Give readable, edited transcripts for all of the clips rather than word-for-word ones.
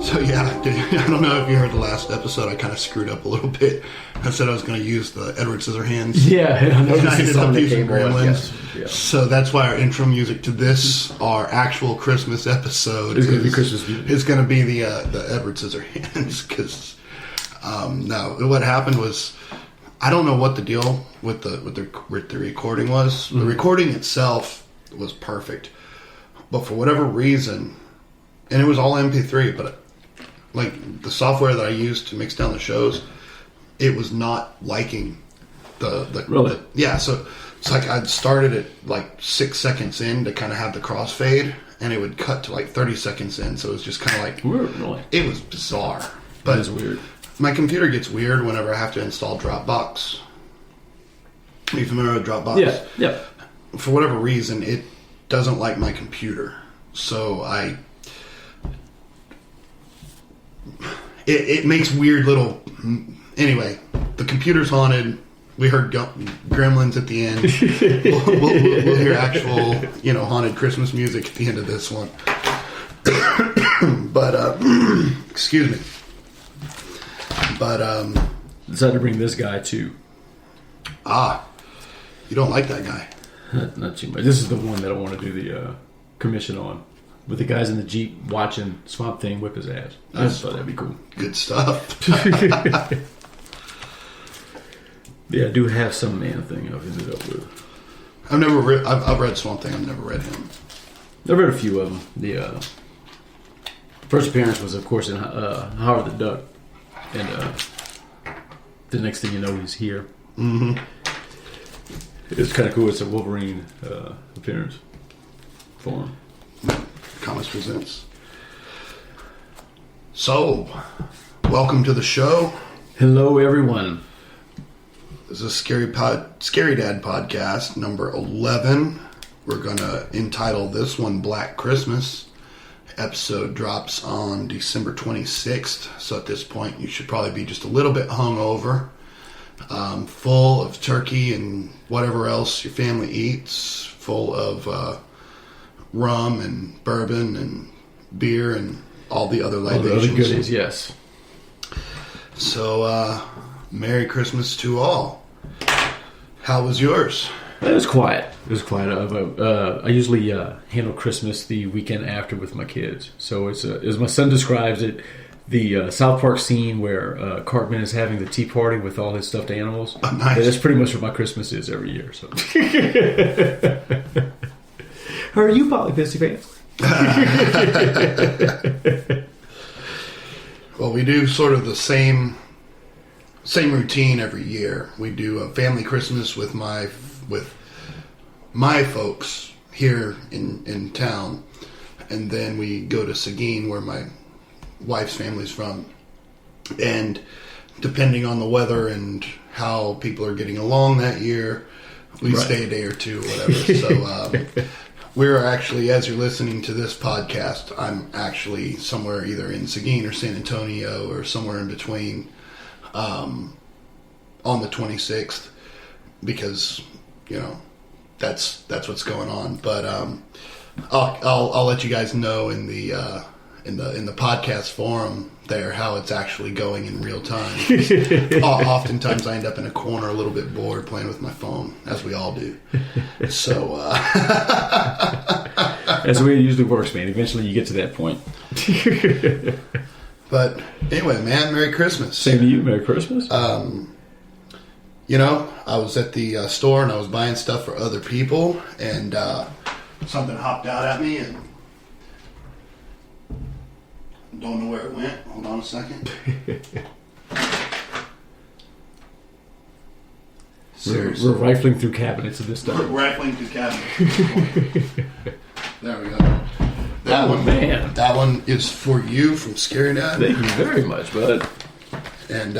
So yeah, I don't know if you heard the last episode. I kind of screwed up a little bit. I said I was going to use the Edward Scissorhands. Yeah, I know. And I ended up using Gremlins. Yeah. So that's why our intro music to this, our actual Christmas episode, It's going to be Christmas music. It's going to be the Edward Scissorhands. Because no, what happened was, I don't know what the deal with the recording was. The recording itself was perfect, but for whatever reason, and it was all MP3, but like the software that I used to mix down the shows, it was not liking Really? yeah. So it's like I'd started it like 6 seconds in to kind of have the crossfade, and it would cut to like 30 seconds in. So it was just kind of like Really? It was bizarre. But That is weird. My computer gets weird whenever I have to install Dropbox. Are you familiar with Dropbox? Yeah. For whatever reason, it doesn't like my computer. So it makes weird little... Anyway, the computer's haunted. We heard Gremlins at the end. We'll hear actual, haunted Christmas music at the end of this one. But, excuse me. But, Decided to bring this guy too. You don't like that guy. Not too much. This is the one that I want to do the commission on. With the guys in the Jeep watching Swamp Thing whip his ass. I just thought that'd be cool. Good stuff. Yeah, I do have some Man Thing I've ended up with. I've read Swamp Thing. I've never read him. I've read a few of them. The first appearance was, of course, in Howard the Duck. And the next thing you know, he's here. Mm-hmm. It's kind of cool. It's a Wolverine appearance for him. Comics Presents. So, welcome to the show. Hello, everyone. This is Scarydad podcast number 11. We're going to entitle this one Black Christmas. Episode drops on December 26th. So at this point, you should probably be just a little bit hungover. Full of turkey and whatever else your family eats. Full of rum and bourbon and beer and all the other libations. All the other goodies, yes. So, Merry Christmas to all. How was yours? It was quiet. I usually handle Christmas the weekend after with my kids. So it's as my son describes it, the South Park scene where Cartman is having the tea party with all his stuffed animals. Oh, nice. That's pretty much what my Christmas is every year. So, how are you, Polly Pissy fans? Well, we do sort of the same routine every year. We do a family Christmas with my folks here in town, and then we go to Seguin, where my wife's family's from, and depending on the weather and how people are getting along that year, we stay a day or two, whatever. So we're actually, as you're listening to this podcast, I'm actually somewhere either in Seguin or San Antonio or somewhere in between on the 26th, because that's what's going on. But I'll let you guys know in the podcast forum there how it's actually going in real time. Oftentimes I end up in a corner a little bit bored playing with my phone, as we all do. So that's the way it usually works, man. Eventually you get to that point. But anyway, man, Merry Christmas. Same to you. Merry Christmas. I was at the store and I was buying stuff for other people, and something hopped out at me, and don't know where it went. Hold on a second. We're rifling through cabinets at this time. We're rifling through cabinets. There we go. That one is for you from Scarydad. Thank you very much, bud. And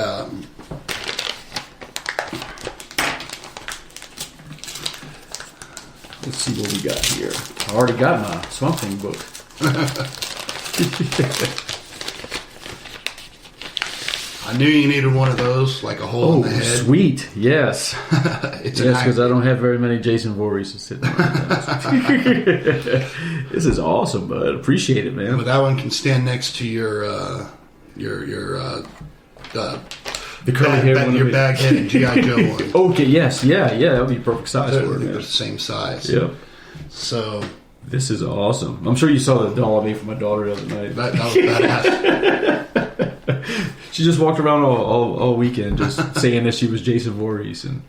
let's see what we got here. I already got my Swamp Thing book. I knew you needed one of those, like a hole in the head. Sweet, yes. Yes, because I don't have very many Jason Voorhees sitting around. This is awesome, bud. Appreciate it, man. But that one can stand next to your The curly hair one. Your bag-headed G.I. Joe one. Okay, yes, yeah, that would be perfect size for it. They're the same size. Yep. So this is awesome. I'm sure you saw the doll I made for my daughter the other night. That was badass. She just walked around all weekend just saying that she was Jason Voorhees and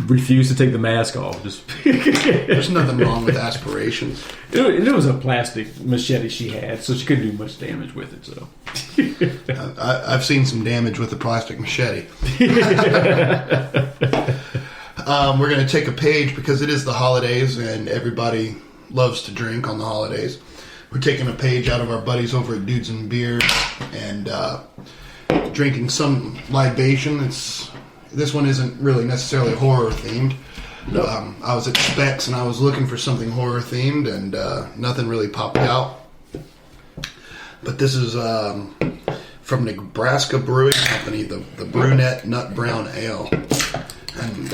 refused to take the mask off. Just There's nothing wrong with aspirations. It was a plastic machete she had, so she couldn't do much damage with it. So I've seen some damage with the plastic machete. We're going to take a page because it is the holidays and everybody loves to drink on the holidays. We're taking a page out of our buddies over at Dudes and Beer and drinking some libation. This one isn't really necessarily horror themed. No. I was at Specs and I was looking for something horror themed and nothing really popped out. But this is from Nebraska Brewing Company, the Brunette Nut Brown Ale. And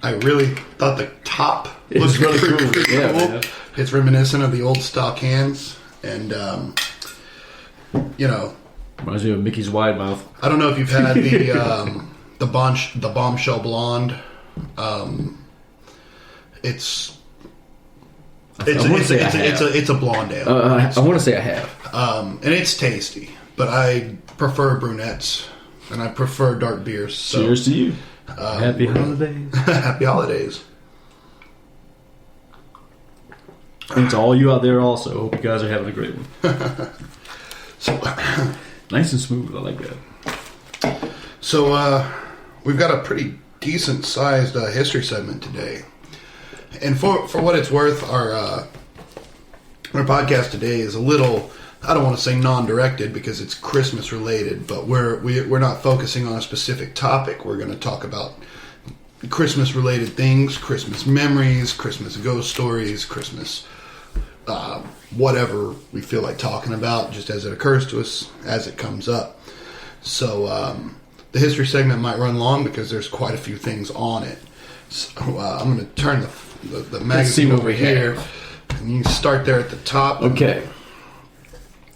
I really thought the top was really cool. Yeah, man. It's reminiscent of the old stock cans. And, reminds me of Mickey's Wide Mouth. I don't know if you've had the Bombshell Blonde. It's a blonde ale. I want to say I have. And it's tasty, but I prefer brunettes and I prefer dark beers. So, cheers to you. Happy holidays. Happy holidays. And to all you out there also. Hope you guys are having a great one. Nice and smooth. I like that. So we've got a pretty decent sized history segment today. And for what it's worth, our podcast today is a little, I don't want to say non-directed because it's Christmas related, but we're not focusing on a specific topic. We're going to talk about Christmas related things, Christmas memories, Christmas ghost stories, Christmas whatever we feel like talking about, just as it occurs to us as it comes up. So the history segment might run long because there's quite a few things on it. So I'm going to turn the magazine over here, and you start there at the top. Okay.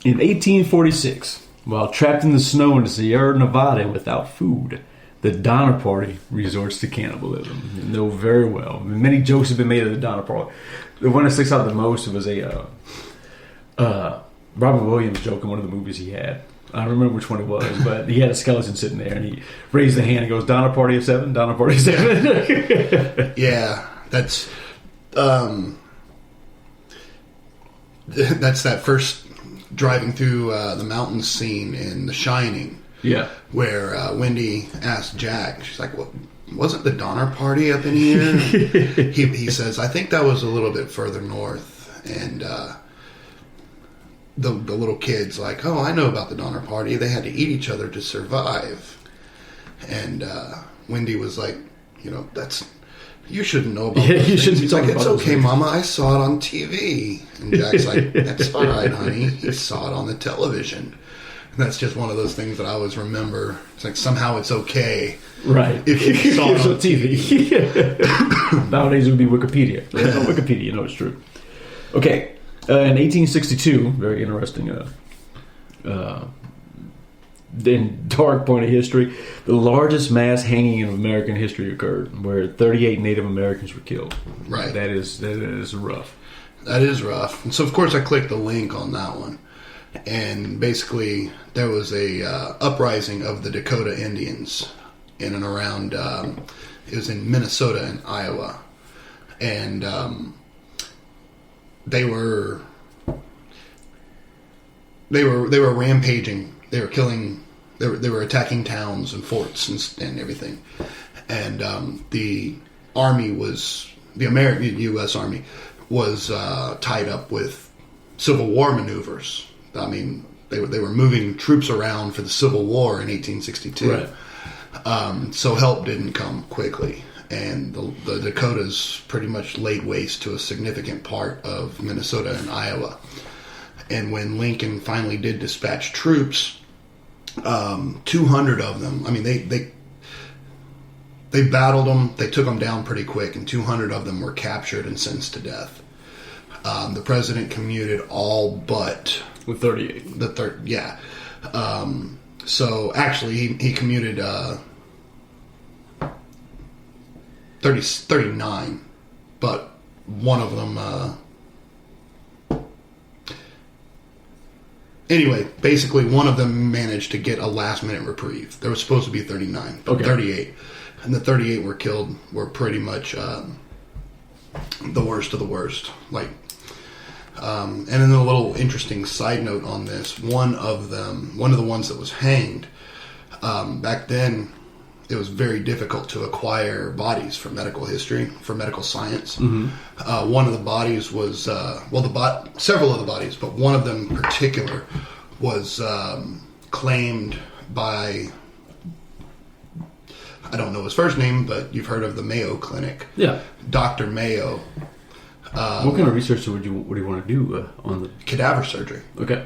In 1846, while trapped in the snow in the Sierra Nevada without food, the Donner Party resorts to cannibalism. You know very well. Many jokes have been made of the Donner Party. The one that sticks out the most was a Robert Williams joke in one of the movies he had. I don't remember which one it was, but he had a skeleton sitting there, and he raised the hand and goes, Donner Party of 7, Donner Party of 7. Yeah, that's that first driving through the mountains scene in The Shining. Yeah. Where Wendy asked Jack, she's like, "What wasn't the Donner Party up in here?" he says, "I think that was a little bit further north." And the little kid's like, "Oh, I know about the Donner Party. They had to eat each other to survive." And Wendy was like, you shouldn't know about those things. He's like, "It's okay, Mama. I saw it on TV." And Jack's like, "That's all right, honey. He saw it on the television." And that's just one of those things that I always remember. It's like somehow it's okay, right? If you saw it on TV. Nowadays it would be Wikipedia. There's no Wikipedia, it's true. Okay, in 1862, very interesting. Then dark point of history, the largest mass hanging in American history occurred, where 38 Native Americans were killed. Right. That is rough. That is rough. And so, of course, I clicked the link on that one. And basically, there was a uprising of the Dakota Indians in and around. It was in Minnesota and Iowa, and they were rampaging. They were killing. They were attacking towns and forts and everything. And the army the American U.S. Army was tied up with Civil War maneuvers. I mean, they were moving troops around for the Civil War in 1862. Right. So help didn't come quickly, and the Dakotas pretty much laid waste to a significant part of Minnesota and Iowa. And when Lincoln finally did dispatch troops, 200 of them. I mean, they battled them. They took them down pretty quick, and 200 of them were captured and sentenced to death. The president commuted all but With 38. the third. Yeah. So actually, he commuted 39, but one of them. Anyway, basically, one of them managed to get a last-minute reprieve. There was supposed to be 39, but 38. And the 38 were killed were pretty much the worst of the worst. And then a little interesting side note on this: one of the ones that was hanged, back then, it was very difficult to acquire bodies for medical history, for medical science. Mm-hmm. One of the bodies was several of the bodies, but one of them in particular was claimed by. I don't know his first name, but you've heard of the Mayo Clinic. Yeah. Dr. Mayo. What kind of research would you want to do on the cadaver surgery? Okay.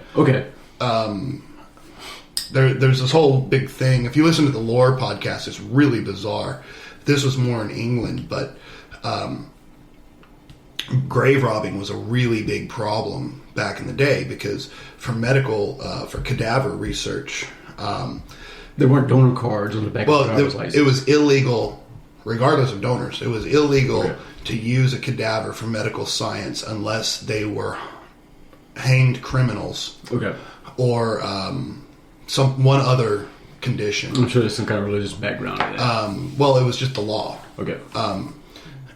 There's this whole big thing. If you listen to the Lore podcast, it's really bizarre. This was more in England, but grave robbing was a really big problem back in the day because for cadaver research. There weren't donor cards on the back of the driver's license. It was illegal, regardless of donors. It was illegal to use a cadaver for medical science unless they were hanged criminals. Okay. Or one other condition. I'm sure there's some kind of religious background to that. Well, it was just the law. Okay.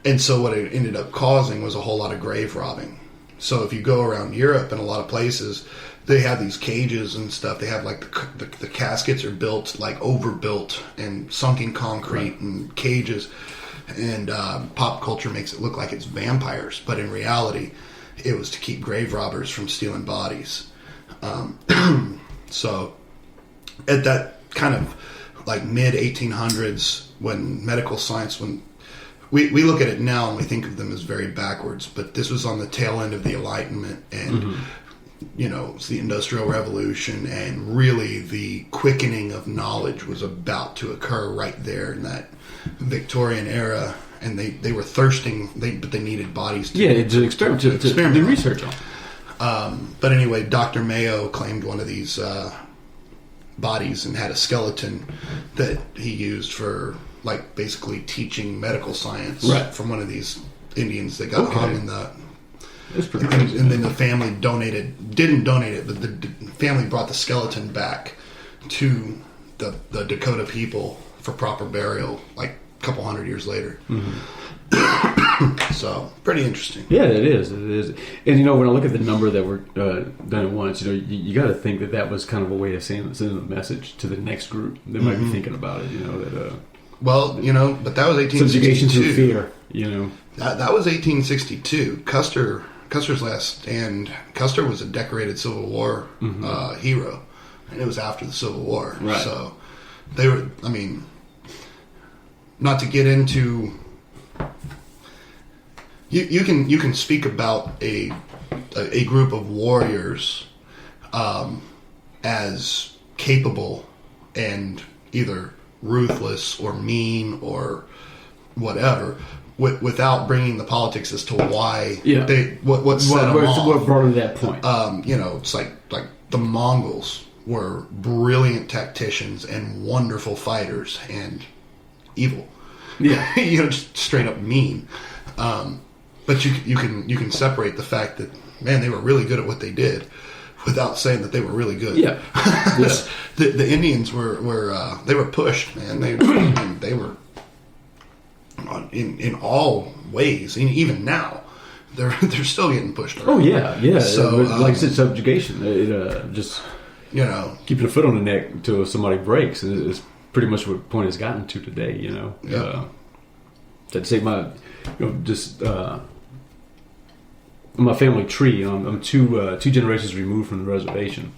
And so what it ended up causing was a whole lot of grave robbing. So if you go around Europe and a lot of places, they have these cages and stuff. They have like the caskets are built like overbuilt and sunk in concrete and cages. And pop culture makes it look like it's vampires, but in reality, it was to keep grave robbers from stealing bodies. So at that kind of like mid 1800s, when medical science, when we look at it now and we think of them as very backwards, but this was on the tail end of the Enlightenment and it's the Industrial Revolution, and really the quickening of knowledge was about to occur right there in that Victorian era, and they were thirsting, but they needed bodies to experiment to do research on. But anyway, Dr. Mayo claimed one of these bodies and had a skeleton that he used for like basically teaching medical science from one of these Indians that got hung in the. That's pretty crazy. And then the family didn't donate it, but the family brought the skeleton back to the Dakota people for proper burial, like a couple hundred years later. Mm-hmm. So, pretty interesting. Yeah, it is. It is. And, when I look at the number that were done at once, you got to think that was kind of a way of sending a message to the next group that might be thinking about it, that... Well, but that was 1862. Subjugation through fear, That was 1862. Custer's last stand. Custer was a decorated Civil War hero, and it was after the Civil War. Right. So they were. I mean, not to get into. You can speak about a group of warriors as capable and either ruthless or mean or whatever. Without bringing the politics as to why what set them off. What brought them to that point? It's like the Mongols were brilliant tacticians and wonderful fighters and evil. Yeah, just straight up mean. But you can separate the fact that they were really good at what they did without saying that they were really good. Yeah, the Indians were they were pushed, man. They were. In all ways, and even now, they're still getting pushed around. Oh yeah. So, like I said, subjugation. It just keeping a foot on the neck until somebody breaks is pretty much what point has gotten to today. I'd say my my family tree. I'm two generations removed from the reservation.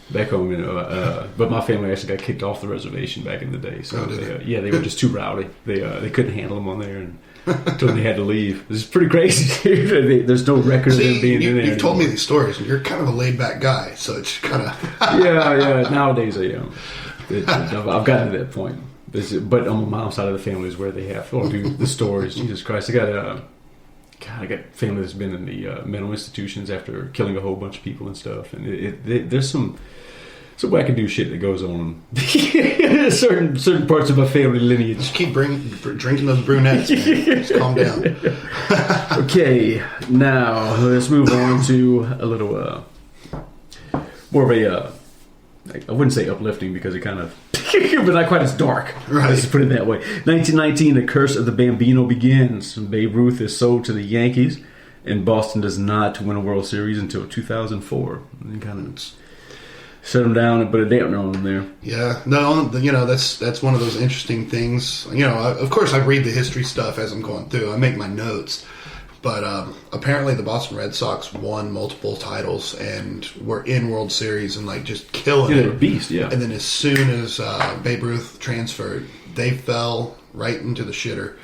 Back home, but my family actually got kicked off the reservation back in the day. So they were just too rowdy. They couldn't handle them on there, and told them they had to leave. It's pretty crazy. There's no record of them being in there. You've told me these stories, and you're kind of a laid back guy, so it's kind of yeah. Nowadays, I am. I've gotten to that point. But on my mom's side of the family is where they have the stories. Jesus Christ, I got God, I got family that's been in the mental institutions after killing a whole bunch of people and stuff, and there's some wackadoo shit that goes on. certain parts of my family lineage. Just keep drinking those brunettes, man. Just calm down. Okay, now let's move on to a little more of a I wouldn't say uplifting because it kind of but not quite as dark. Right. Let's put it that way. 1919, the curse of the Bambino begins. Babe Ruth is sold to the Yankees, and Boston does not win a World Series until 2004. And kind of shut them down and put a dampener on them there. Yeah, no, that's one of those interesting things. Of course, I read the history stuff as I'm going through. I make my notes. But apparently the Boston Red Sox won multiple titles and were in World Series and just killing it. They were a beast, yeah. And then as soon as Babe Ruth transferred, they fell right into the shitter.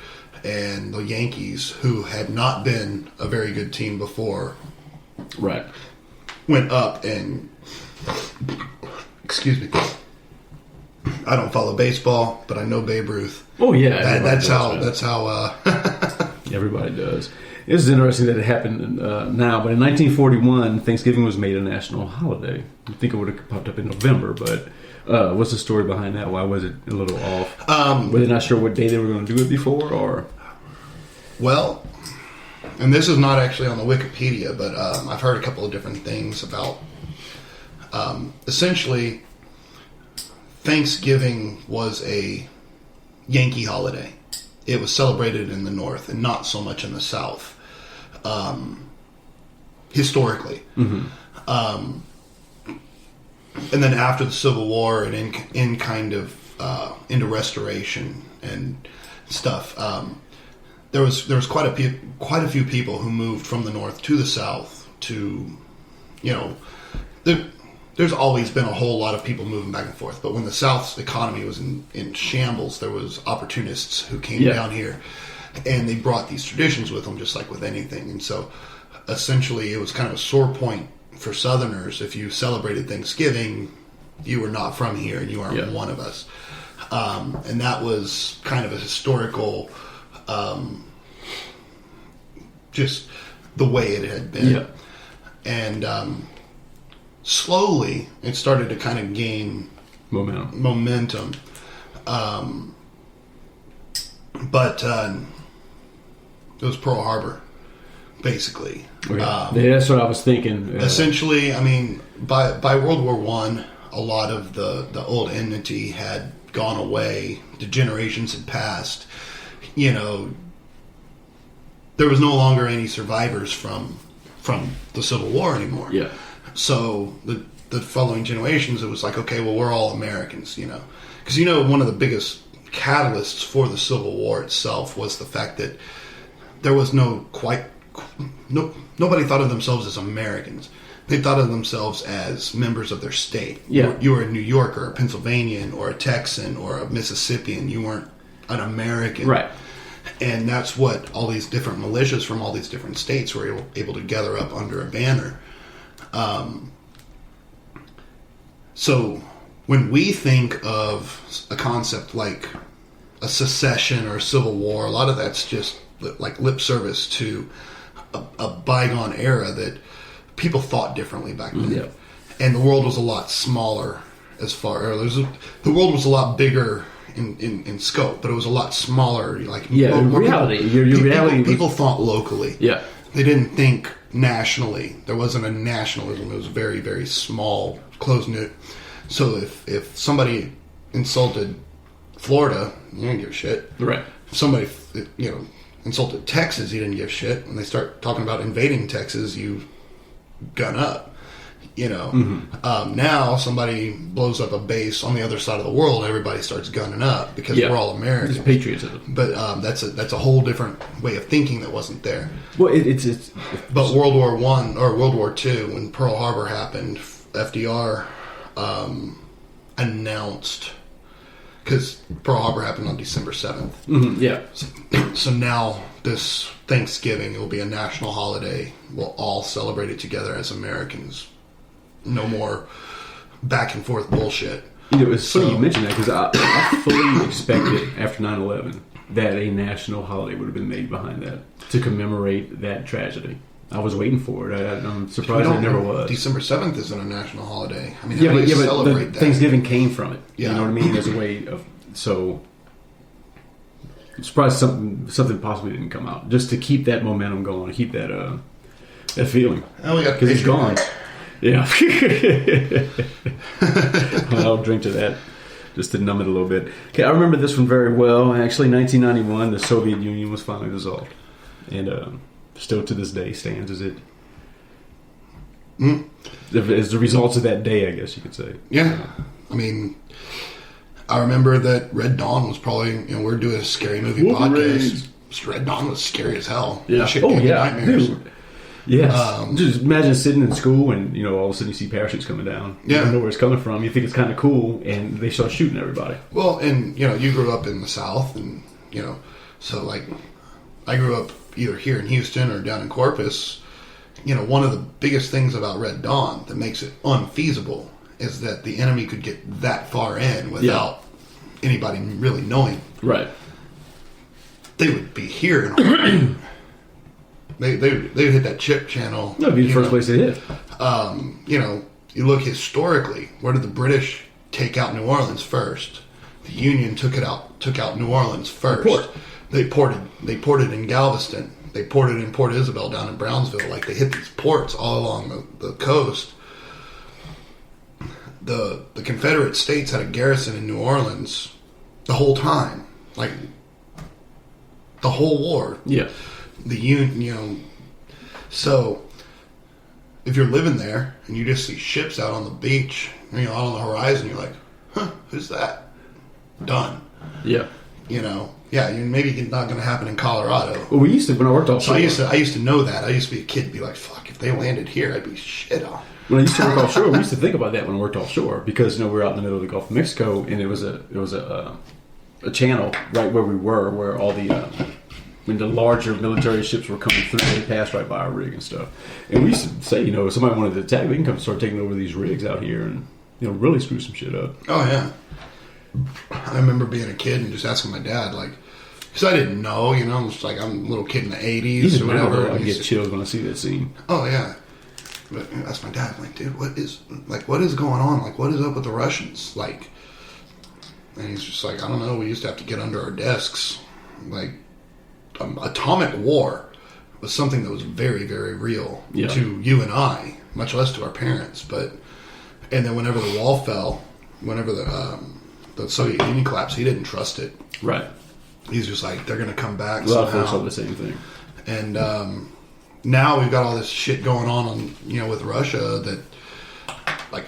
And the Yankees, who had not been a very good team before, right, went up and... Excuse me. I don't follow baseball, but I know Babe Ruth. Oh, yeah. That's how... Everybody does. It's interesting that it happened now, but in 1941, Thanksgiving was made a national holiday. I think it would have popped up in November, but what's the story behind that? Why was it a little off? Were they not sure what day they were going to do it before, or? Well, and this is not actually on the Wikipedia, but I've heard a couple of different things about. Essentially, Thanksgiving was a Yankee holiday. It was celebrated in the North and not so much in the South, historically. Mm-hmm. And then after the Civil War and in kind of into Restoration and stuff, there was quite a few people who moved from the North to the South to, there's always been a whole lot of people moving back and forth. But when the South's economy was in shambles, there was opportunists who came down here, and they brought these traditions with them, just like with anything. And so, essentially, it was kind of a sore point for Southerners. If you celebrated Thanksgiving, you were not from here, and you aren't one of us. And that was kind of a historical, just the way it had been. Yeah. And slowly, it started to kind of gain momentum. But it was Pearl Harbor, basically. Okay. That's what I was thinking. Essentially, I mean, by World War I, a lot of the old enmity had gone away. The generations had passed. There was no longer any survivors from the Civil War anymore. Yeah. So the following generations, it was like, okay, well, we're all Americans, Because, one of the biggest catalysts for the Civil War itself was the fact that there was nobody thought of themselves as Americans. They thought of themselves as members of their state. Yeah. You were a New Yorker, a Pennsylvanian, or a Texan, or a Mississippian. You weren't an American. Right. And that's what all these different militias from all these different states were able to gather up under a banner. So when we think of a concept like a secession or a civil war, a lot of that's just like lip service to a bygone era that people thought differently back then. Yeah. And the world was a lot smaller the world was a lot bigger in scope, but it was a lot smaller. Reality. People thought locally. Yeah. They didn't think nationally. There wasn't a nationalism. It was very, very small, close-knit. So if somebody insulted Florida, you didn't give a shit. Right. If somebody, insulted Texas, you didn't give a shit. And they start talking about invading Texas, you gun up. Mm-hmm. Now somebody blows up a base on the other side of the world, everybody starts gunning up because we're all Americans. It's patriotism. But that's a whole different way of thinking that wasn't there. Well, it's But World War I or World War II, when Pearl Harbor happened, FDR announced, because Pearl Harbor happened on December 7th. Mm-hmm, yeah. So now this Thanksgiving will be a national holiday. We'll all celebrate it together as Americans. No more back and forth bullshit. It was funny you mentioned that, because I fully expected after 9/11 that a national holiday would have been made behind that to commemorate that tragedy. I was waiting for it. I'm surprised it never was. December 7th isn't a national holiday. I mean, yeah, how do you but celebrate that? Thanksgiving came from it. Yeah. You know what I mean? As a way of so. I'm surprised something possibly didn't come out just to keep that momentum going, keep that feeling. Oh, we got because it's gone. Yeah. I'll drink to that just to numb it a little bit. Okay, I remember this one very well. Actually, 1991, the Soviet Union was finally dissolved, and still to this day stands as it as the results of that day, I guess you could say. Yeah, I mean, I remember that Red Dawn was probably, we're doing a scary movie podcast. Red Dawn was scary as hell. Yeah. That shit gave me nightmares. Dude. Yes. Just imagine sitting in school and, all of a sudden you see parachutes coming down. Yeah. You don't know where it's coming from. You think it's kind of cool, and they start shooting everybody. Well, and, you grew up in the South, and, so, like, I grew up either here in Houston or down in Corpus. One of the biggest things about Red Dawn that makes it unfeasible is that the enemy could get that far in without anybody really knowing. Right. They would be here in a heartbeat. They would hit that chip channel. That would be the first place they hit. You look historically, where did the British take out New Orleans first? The Union took out New Orleans first. They ported in Galveston. They ported in Port Isabel down in Brownsville. Like, they hit these ports all along the coast. The Confederate States had a garrison in New Orleans the whole time. Like, the whole war. Yeah. The Union, so if you're living there and you just see ships out on the beach, out on the horizon, you're like, huh, who's that? Done. Yeah. Maybe it's not going to happen in Colorado. Well, we used to, when I worked offshore. So I used to know that. I used to be a kid and be like, fuck, if they landed here, I'd be shit on. When I used to work offshore, we used to think about that when I worked offshore because, we were out in the middle of the Gulf of Mexico, and it was a channel right where we were, where all the when the larger military ships were coming through, they passed right by our rig and stuff. And we used to say, if somebody wanted to attack, we can come start taking over these rigs out here and, really screw some shit up. Oh, yeah. I remember being a kid and just asking my dad, like, because I didn't know, I'm just like, I'm a little kid in the 80s or whatever. I get chills when I see that scene. Oh, yeah. But I asked my dad, like, dude, what is going on? Like, what is up with the Russians? Like, and he's just like, I don't know. We used to have to get under our desks. Like, atomic war was something that was very, very real to you and I, much less to our parents. And then whenever the wall fell, whenever the Soviet Union collapsed, he didn't trust it. Right. He's just like, they're going to come back somehow. A lot of folks somehow. saw the same thing. And now we've got all this shit going on, with Russia that, like,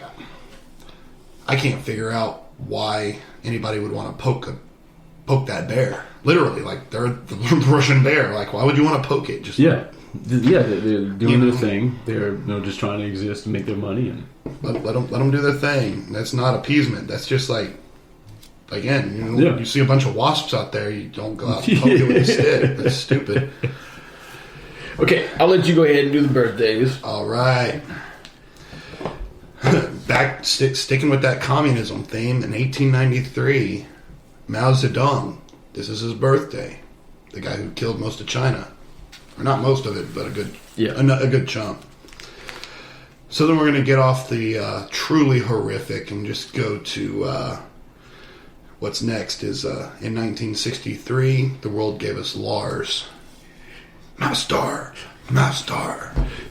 I can't figure out why anybody would want to poke that bear. Literally, like, they're the Russian bear. Like, why would you want to poke it? Just they're doing their thing. They're just trying to exist and make their money, and let them do their thing. That's not appeasement. That's just like, again, you see a bunch of wasps out there, you don't go out and poke it with a stick. That's stupid. Okay, I'll let you go ahead and do the birthdays. All right. Sticking with that communism theme, in 1893, Mao Zedong, this is his birthday. The guy who killed most of China. Or not most of it, but a good chunk. So then we're going to get off the truly horrific and just go to what's next is in 1963, the world gave us Lars. Master.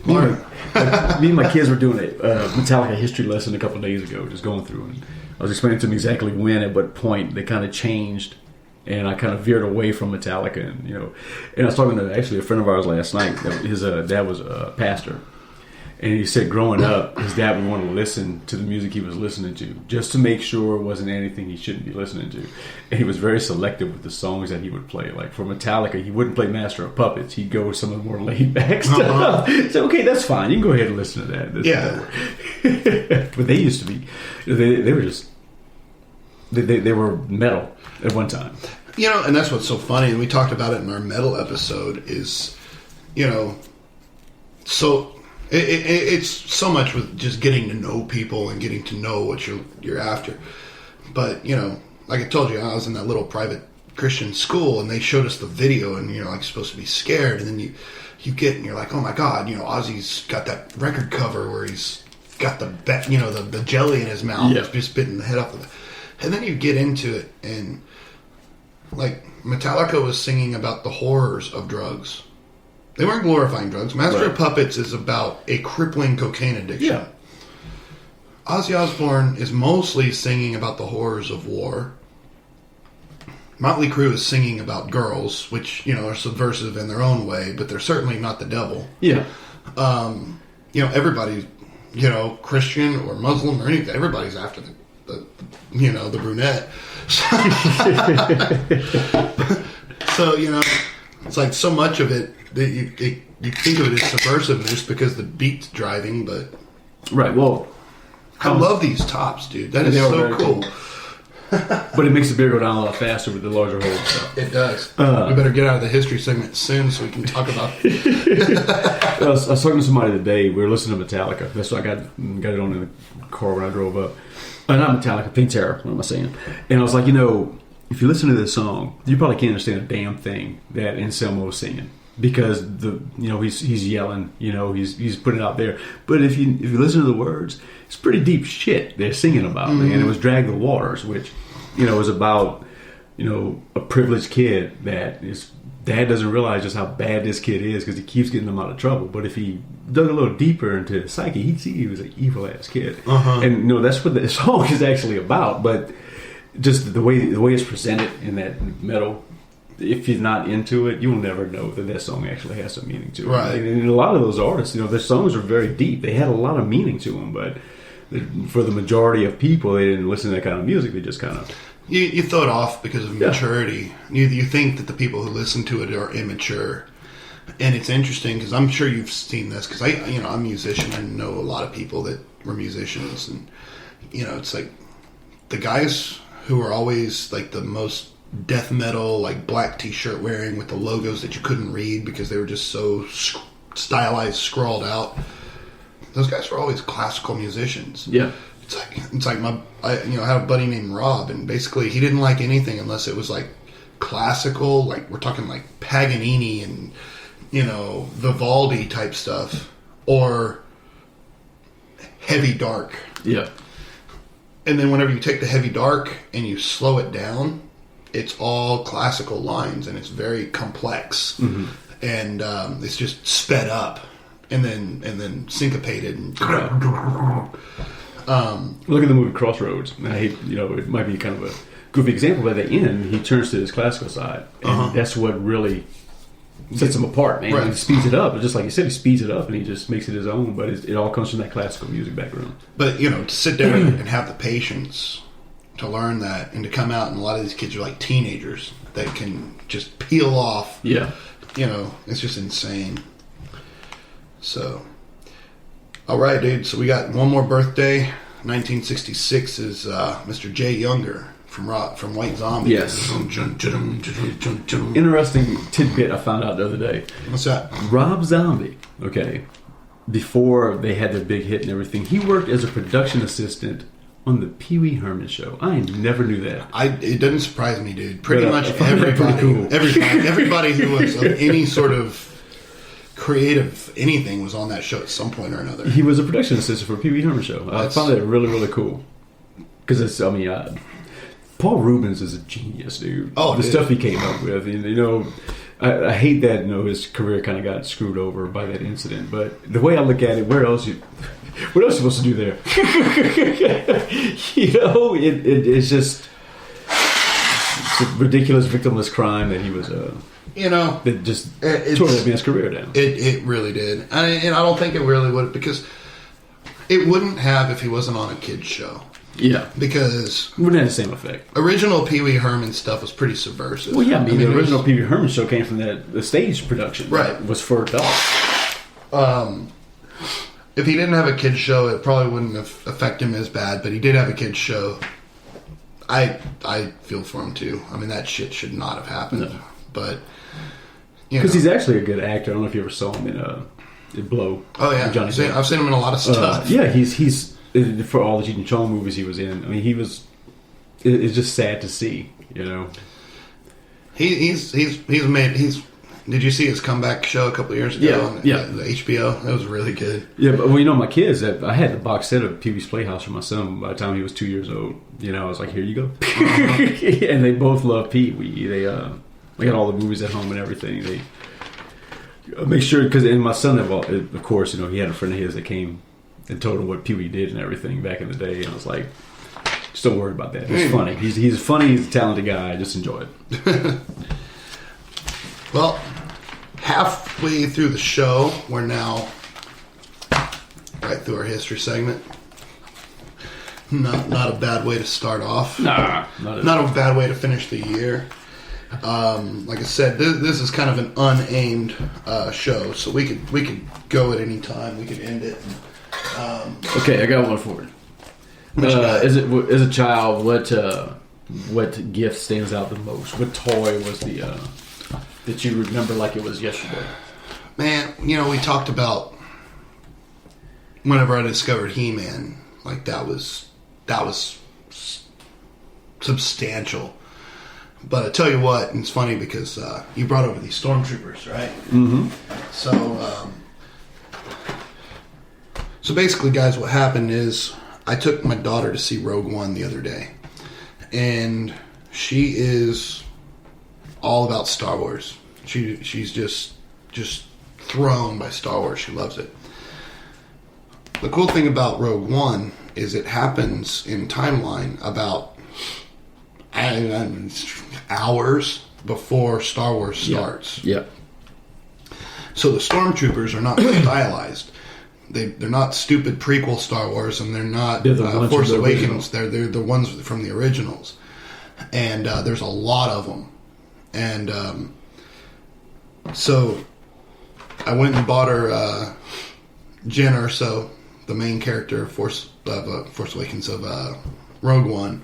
Me and my kids were doing a Metallica history lesson a couple of days ago, just going through, and I was explaining to them exactly when, at what point they kind of changed, and I kind of veered away from Metallica, and and I was talking to actually a friend of ours last night. His dad was a pastor, and he said growing up, his dad would want to listen to the music he was listening to just to make sure it wasn't anything he shouldn't be listening to. And he was very selective with the songs that he would play. Like for Metallica, he wouldn't play Master of Puppets. He'd go with some of the more laid back stuff. So okay, that's fine. You can go ahead and listen to that. Yeah. But they used to be, they were just, they were metal at one time. And that's what's so funny, and we talked about it in our metal episode, is, so it's so much with just getting to know people and getting to know what you're after. But, like I told you, I was in that little private Christian school, and they showed us the video, and you're like supposed to be scared, and then you get and you're like, oh my god, Ozzy's got that record cover where he's got the jelly in his mouth, just spitting the head off of it, and then you get into it, and like Metallica was singing about the horrors of drugs. They weren't glorifying drugs. Master of Puppets is about a crippling cocaine addiction. Yeah. Ozzy Osbourne is mostly singing about the horrors of war. Motley Crue is singing about girls, which, are subversive in their own way, but they're certainly not the devil. Yeah. Everybody, Christian or Muslim or anything, everybody's after the brunette. So, it's like so much of it that you think of it as subversive just because the beat's driving, but... Right, well... I love these tops, dude. That is so cool. But it makes the beer go down a lot faster with the larger hole. So. It does. We better get out of the history segment soon so we can talk about it. I was talking to somebody today. We were listening to Metallica. That's why I got it on in the car when I drove up. Not Metallica, Pantera. What am I saying? And I was like, if you listen to this song, you probably can't understand a damn thing that Anselmo was singing. Because he's yelling, he's putting it out there. But if you listen to the words, it's pretty deep shit they're singing about. Mm-hmm. And it was Drag the Waters, which is about a privileged kid that his dad doesn't realize just how bad this kid is because he keeps getting him out of trouble. But if he dug a little deeper into his psyche, he'd see he was an evil ass kid. Uh-huh. And that's what the song is actually about. But just the way it's presented in that metal. If you're not into it, you'll never know that song actually has some meaning to it. Right. And a lot of those artists, their songs are very deep. They had a lot of meaning to them, but for the majority of people, they didn't listen to that kind of music. They just kind of... You throw it off because of maturity. You think that the people who listen to it are immature. And it's interesting because I'm sure you've seen this because I'm a musician. I know a lot of people that were musicians. And, it's like the guys who are always like the most death metal, like black t-shirt wearing with the logos that you couldn't read because they were just so stylized, scrawled out. Those guys were always classical musicians. Yeah, it's like I have a buddy named Rob, and basically he didn't like anything unless it was like classical, like we're talking like Paganini and Vivaldi type stuff, or heavy dark. Yeah, and then whenever you take the heavy dark and you slow it down, it's all classical lines, and it's very complex, and it's just sped up, and then syncopated. And look at the movie Crossroads. I hate, it might be kind of a goofy example, but at the end, he turns to his classical side, and that's what really sets him apart, man. Right. He speeds it up, just like you said, he speeds it up, and he just makes it his own. But it all comes from that classical music background. But to sit there and have the patience to learn that and to come out, and a lot of these kids are like teenagers that can just peel off. Yeah. It's just insane. So, all right, dude. So we got one more birthday. 1966 is Mr. Jay Younger from White Zombie. Yes. Interesting tidbit I found out the other day. What's that? Rob Zombie. Okay. Before they had their big hit and everything, he worked as a production assistant on the Pee Wee Herman show. I never knew that. It doesn't surprise me, dude. Pretty much everybody who was of any sort of creative anything was on that show at some point or another. He was a production assistant for Pee Wee Herman show. I found that really, really cool. Because Paul Rubens is a genius, dude. Oh, the stuff he came up with, I hate that his career kind of got screwed over by that incident. But the way I look at it, what else are you supposed to do there? It's just it's a ridiculous victimless crime that he was that just tore that man's career down. It really did, and I don't think it really would, because it wouldn't have if he wasn't on a kid's show. Yeah, because it wouldn't have the same effect. Original Pee Wee Herman stuff was pretty subversive. Well, yeah, the original Pee Wee Herman show came from the stage production, right? Was for adults. If he didn't have a kid's show, it probably wouldn't have affected him as bad. But he did have a kid's show. I feel for him too. I mean, that shit should not have happened. No. But because he's actually a good actor. I don't know if you ever saw him in Blow. Oh yeah, I've seen him in a lot of stuff. Yeah, he's for all the Cheech and Chong movies he was in. I mean, it's just sad to see, He's made. Did you see his comeback show a couple of years ago? Yeah. The HBO. That was really good. Yeah, but well, my kids. I had the box set of Pee Wee's Playhouse for my son by the time he was 2 years old. I was like, here you go. And they both love Pee Wee. They got all the movies at home and everything. They make sure because my son, of course, he had a friend of his that came and told him what Pee Wee did and everything back in the day. And I was like, just don't worry about that. He's funny. He's funny. He's a talented guy. Just enjoy it. Well, halfway through the show, we're now right through our history segment. Not a bad way to start off. Nah, not a bad way to finish the year. Like I said, this is kind of an unaimed show, so we could go at any time. We could end it. Okay, I got one for you. As a child, what gift stands out the most? What toy was that you remember like it was yesterday? Man, we talked about whenever I discovered He-Man, like that was substantial. But I tell you what, and it's funny because you brought over these stormtroopers, right? Mm-hmm. So basically, guys, what happened is I took my daughter to see Rogue One the other day, and she is all about Star Wars. She's just thrown by Star Wars. She loves it. The cool thing about Rogue One is it happens in timeline about hours before Star Wars starts. Yeah. So the stormtroopers are not stylized. They're not stupid prequel Star Wars, and they're not Force Awakens. They're the ones from the originals, and there's a lot of them. And so I went and bought her Jen Erso, the main character of Force Awakens of Rogue One,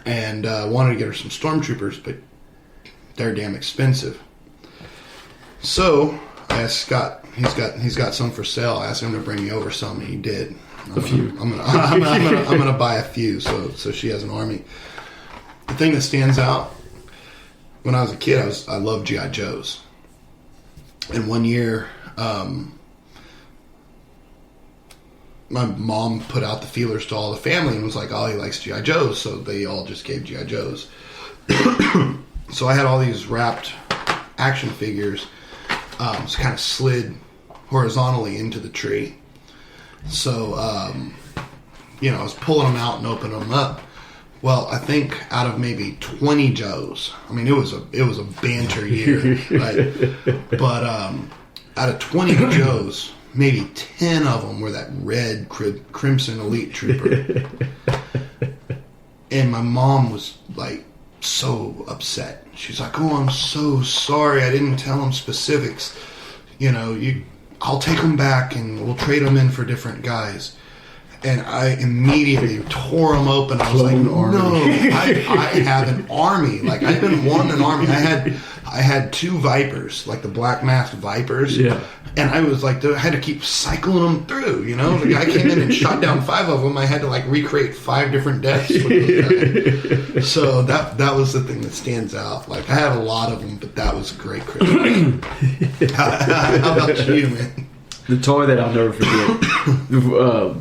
and wanted to get her some stormtroopers, but they're damn expensive. So I asked Scott. He's got some for sale. I asked him to bring me over some, and he did. I'm gonna buy a few, so she has an army. The thing that stands out, when I was a kid, I loved G.I. Joes, and one year, my mom put out the feelers to all the family and was like, "Oh, he likes G.I. Joes," so they all just gave G.I. Joes. So I had all these wrapped action figures, just kind of slid horizontally into the tree. So, I was pulling them out and opening them up. Well, I think out of maybe 20 Joes, I mean, it was a banter year, right? But out of 20 Joes, maybe 10 of them were that red Crimson Elite Trooper. And my mom was like so upset. She's like, "Oh, I'm so sorry. I didn't tell him specifics. I'll take them back and we'll trade them in for different guys." And I immediately tore them open. I was like, "No, I have an army. Like, I've been wanting an army. I had 2 Vipers, like the Black Masked Vipers." Yeah. And I was like, I had to keep cycling them through, The guy came in and shot down 5 of them. I had to recreate 5 different deaths with those guys. So that was the thing that stands out. Like, I had a lot of them, but that was a great Christmas. How about you, man? The toy that I'll never forget,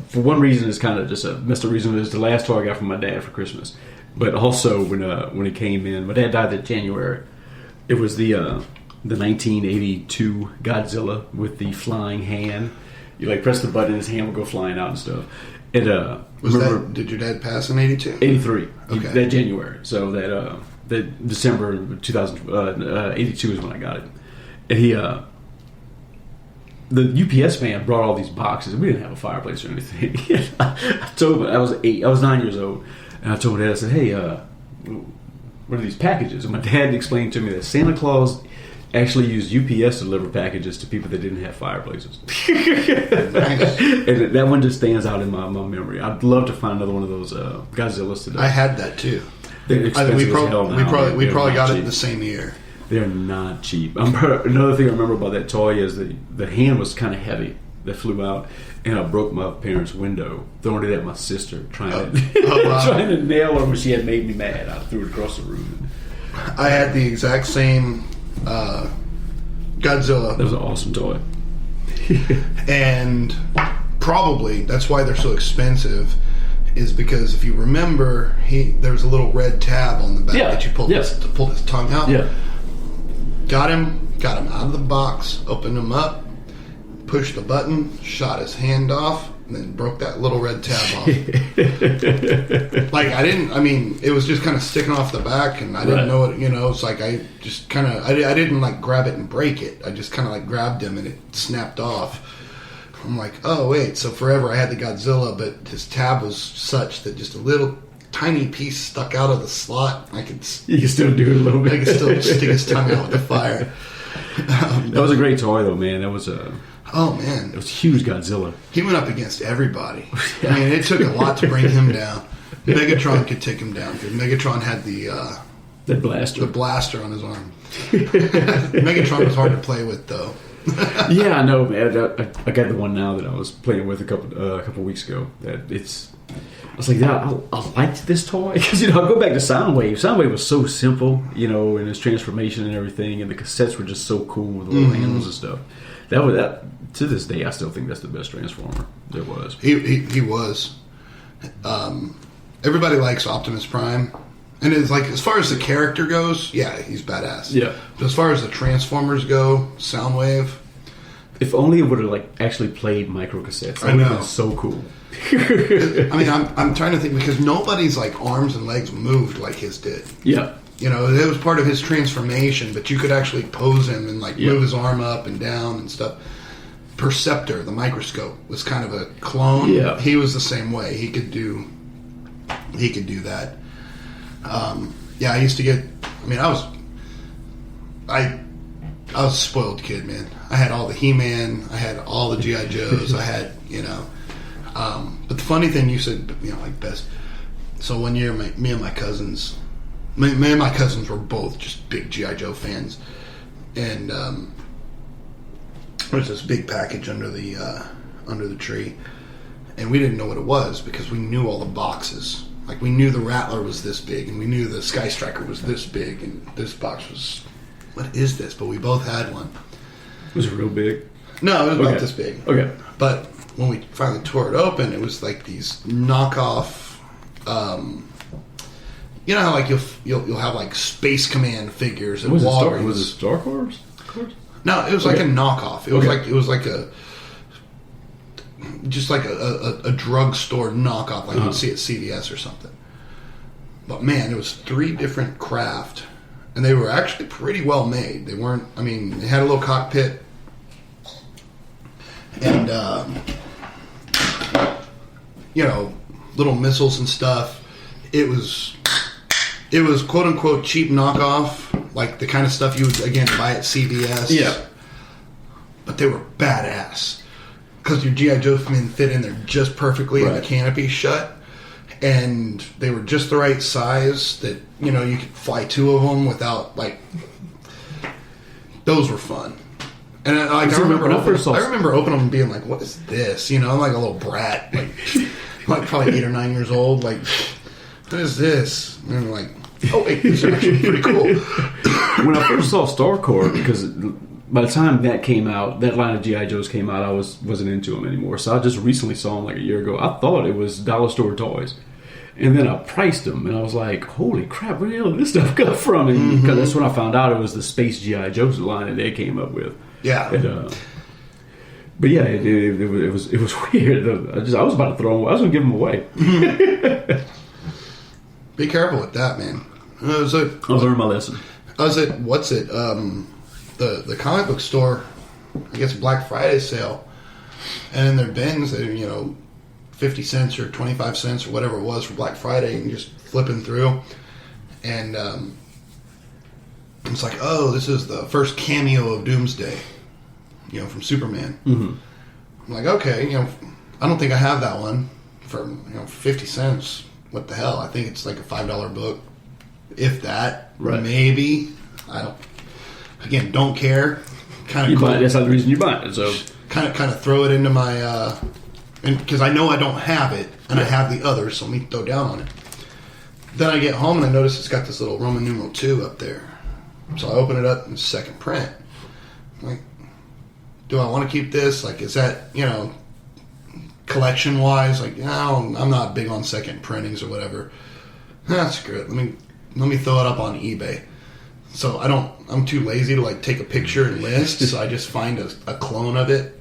for one reason, is kind of just a messed up reason. It was the last toy I got from my dad for Christmas. But also, when it came in, my dad died in January. It was the 1982 Godzilla with the flying hand. You press the button, his hand would go flying out and stuff. And did your dad pass in 82? 83. Okay. That January. So that December 2082 is when I got it. And the UPS man brought all these boxes. We didn't have a fireplace or anything. I told him, I was 9 years old, and I told my dad, I said, "Hey, what are these packages?" And my dad explained to me that Santa Claus actually used UPS to deliver packages to people that didn't have fireplaces. Nice. And that one just stands out in my memory. I'd love to find another one of those Godzillas today. I had that too. They're expensive we probably got cheap. it the same year. They're not cheap. Another thing I remember about that toy is the hand was kind of heavy that flew out, and I broke my parents' window, throwing it at my sister, trying to nail her when she had made me mad. I threw it across the room. I had the exact same Godzilla. That was an awesome toy. And probably that's why they're so expensive, is because if you remember, there was a little red tab on the back that you pulled to pull his tongue out. Yeah. Got him out of the box, opened him up, pushed the button, shot his hand off, and then broke that little red tab off. It was just kind of sticking off the back, and I didn't know it, it's like I just kind of, I didn't like grab it and break it. I just kind of like grabbed him and it snapped off. I'm like, oh wait, so forever I had the Godzilla, but his tab was such that just a little tiny piece stuck out of the slot. You can still do it a little bit. I can still stick his tongue out with the fire. That was a great toy though, man. That was a... Oh man, it was huge Godzilla. He went up against everybody. I mean, it took a lot to bring him down. Megatron could take him down because Megatron had the blaster on his arm. Megatron was hard to play with, though. Yeah, I know, man. I got the one now that I was playing with a couple weeks ago. I was like, yeah, I liked this toy because I go back to Soundwave. Soundwave was so simple, in its transformation and everything, and the cassettes were just so cool with the little handles and stuff. That to this day, I still think that's the best Transformer there was. He was. Everybody likes Optimus Prime, and it's like as far as the character goes, yeah, he's badass. Yeah. But as far as the Transformers go, Soundwave. If only it would have actually played microcassettes. That would have been so cool. I mean, I'm trying to think because nobody's arms and legs moved like his did. Yeah. It was part of his transformation, but you could actually pose him and move his arm up and down and stuff. Perceptor, the microscope, was kind of a clone. Yeah. He was the same way. He could do that. I used to get. I mean, I was a spoiled kid, man. I had all the He-Man. I had all the G.I. Joes. I had, But the funny thing you said, best. So one year, me and my cousins were both just big G.I. Joe fans, and there was this big package under the tree, and we didn't know what it was because we knew all the boxes. Like we knew the Rattler was this big, and we knew the Sky Striker was this big, and this box was, what is this? But we both had one. Was it real big? No, it was about this big. Okay. But when we finally tore it open, it was like these knockoff. You know how you'll have Space Command figures at Walgreens. Was it Star Wars? No, it was like a knockoff. It was like a drugstore knockoff, like you'd see at CVS or something. But man, it was 3 different craft, and they were actually pretty well made. They weren't. I mean, they had a little cockpit, and little missiles and stuff. It was quote unquote cheap knockoff, like the kind of stuff you would again buy at CVS. Yeah. But they were badass because your G.I. Joe men fit in there just perfectly, and the canopy shut, and they were just the right size that you could fly 2 of them without Those were fun. And I remember opening them and being like, "What is this?" I'm like a little brat, like probably 8 or 9 years old, like. What is this? And I'm like, oh wait, these are actually pretty cool. When I first saw Star Corps, because by the time that came out, that line of G.I. Joes came out, I wasn't into them anymore. So I just recently saw them a year ago. I thought it was dollar store toys. And then I priced them, and I was like, holy crap, where the hell did this stuff come from? And because that's when I found out it was the Space G.I. Joes line that they came up with. Yeah. And, but yeah, it was weird. I was about to throw them. I was going to give them away. Be careful with that, man. I'll learn my lesson. I was at the comic book store, I guess Black Friday sale, and in their bins, they 50 cents or 25 cents or whatever it was for Black Friday, and just flipping through, and it's like, oh, this is the first cameo of Doomsday, from Superman. Mm-hmm. I'm like, okay, I don't think I have that one for 50 cents. What the hell? I think it's like a $5 book, if that. Right. Maybe. I don't care. Kind of. Cool. That's not the reason you buy it. So kind of throw it into my, because I know I don't have it, and I have the others, so let me throw down on it. Then I get home and I notice it's got this little Roman numeral 2 up there. So I open it up and it's second print. I'm like, do I want to keep this? Like, is that, collection wise? Like, no, I'm not big on second printings or whatever. That's good. Let me throw it up on eBay. So I'm too lazy to like take a picture and list. So I just find a clone of it.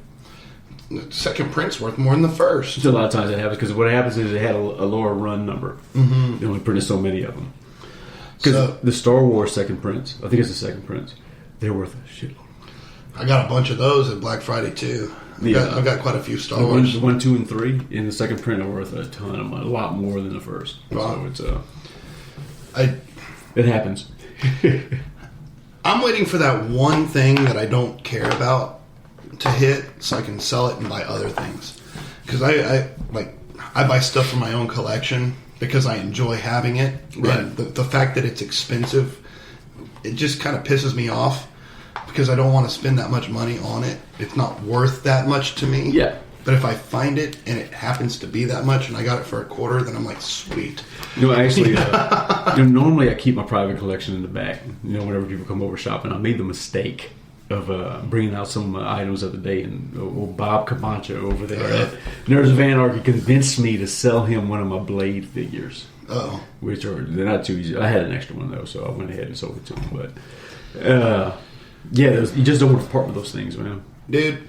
The second print's worth more than the first. So a lot of times that happens because what happens is it had a lower run number. Mm-hmm. They only printed so many of them. Because the Star Wars second prints, I think it's the second prints, they're worth a shitload. I got a bunch of those at Black Friday too. I've got quite a few Star Wars. 1, 2, and 3 in the second print are worth a ton of money, a lot more than the first. Wow. So it happens. I'm waiting for that one thing that I don't care about to hit, so I can sell it and buy other things. Because I buy stuff for my own collection because I enjoy having it. Right. And the fact that it's expensive, it just kind of pisses me off. Because I don't want to spend that much money on it. It's not worth that much to me. Yeah. But if I find it and it happens to be that much and I got it for a quarter, then I'm like, sweet. Actually, normally I keep my private collection in the back. Whenever people come over shopping, I made the mistake of bringing out some items of the day. And old Bob Cabancha over there at Nerds of Anarchy convinced me to sell him one of my Blade figures. Oh. They're not too easy. I had an extra one, though, so I went ahead and sold it to him. But... you just don't want to part with those things, man. Dude,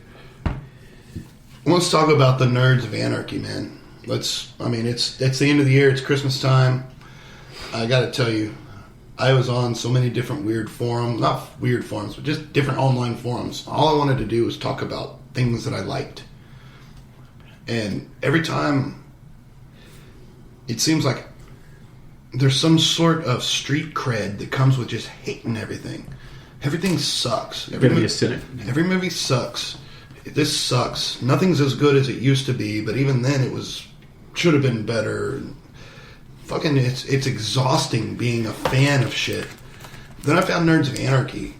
let's talk about the Nerds of Anarchy, man. It's the end of the year. It's Christmas time. I got to tell you, I was on so many different weird forums. Not weird forums, but just different online forums. All I wanted to do was talk about things that I liked. And every time, it seems like there's some sort of street cred that comes with just hating everything. Everything sucks. You're gonna be a cynic. Every movie sucks. This sucks. Nothing's as good as it used to be, but even then it should have been better. Fucking it's exhausting being a fan of shit. Then I found Nerds of Anarchy,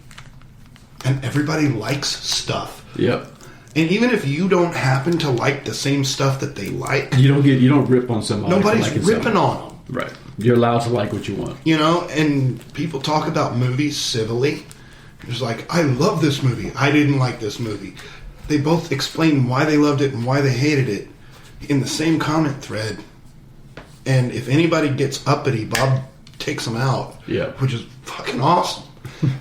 and everybody likes stuff. Yep. And even if you don't happen to like the same stuff that they like, you don't rip on somebody. Nobody's ripping on them. Right. You're allowed to like what you want. And people talk about movies civilly. It's like, I love this movie. I didn't like this movie. They both explain why they loved it and why they hated it in the same comment thread. And if anybody gets uppity, Bob takes them out. Yeah. Which is fucking awesome.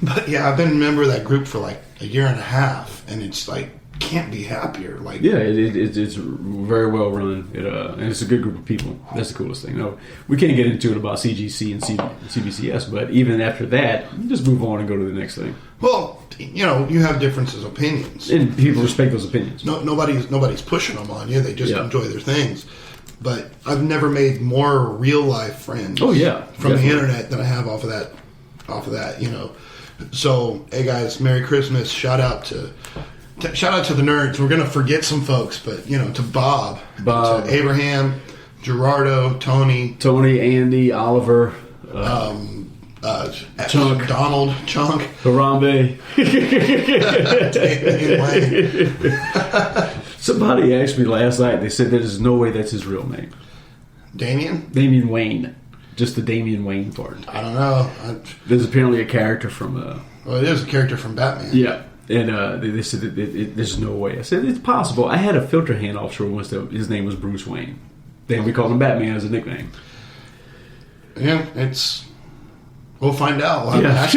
But yeah, I've been a member of that group for like a year and a half. And it's like, can't be happier. Like, yeah, it's very well run. And it's a good group of people. That's the coolest thing. No, we can't get into it about CGC and CBCS, but even after that, just move on and go to the next thing. Well, you have differences of opinions, and people respect those opinions. Nobody's pushing them on you. They just enjoy their things. But I've never made more real life friends. Oh yeah, from definitely. The internet than I have off of that. So hey guys, Merry Christmas! Shout out to the nerds. We're gonna forget some folks, but to Bob, to Abraham, Gerardo, Tony, Andy, Oliver, Chunk, Donald, Chunk, Harambe. Somebody asked me last night. They said there's no way that's his real name. Damian Wayne. Just the Damian Wayne part. I don't know. There's apparently a character from. Well, it is a character from Batman. Yeah. And they said that there's no way. I said, it's possible. I had a filter hand offshore once that his name was Bruce Wayne. Then we called him Batman as a nickname. Yeah, we'll find out. We'll have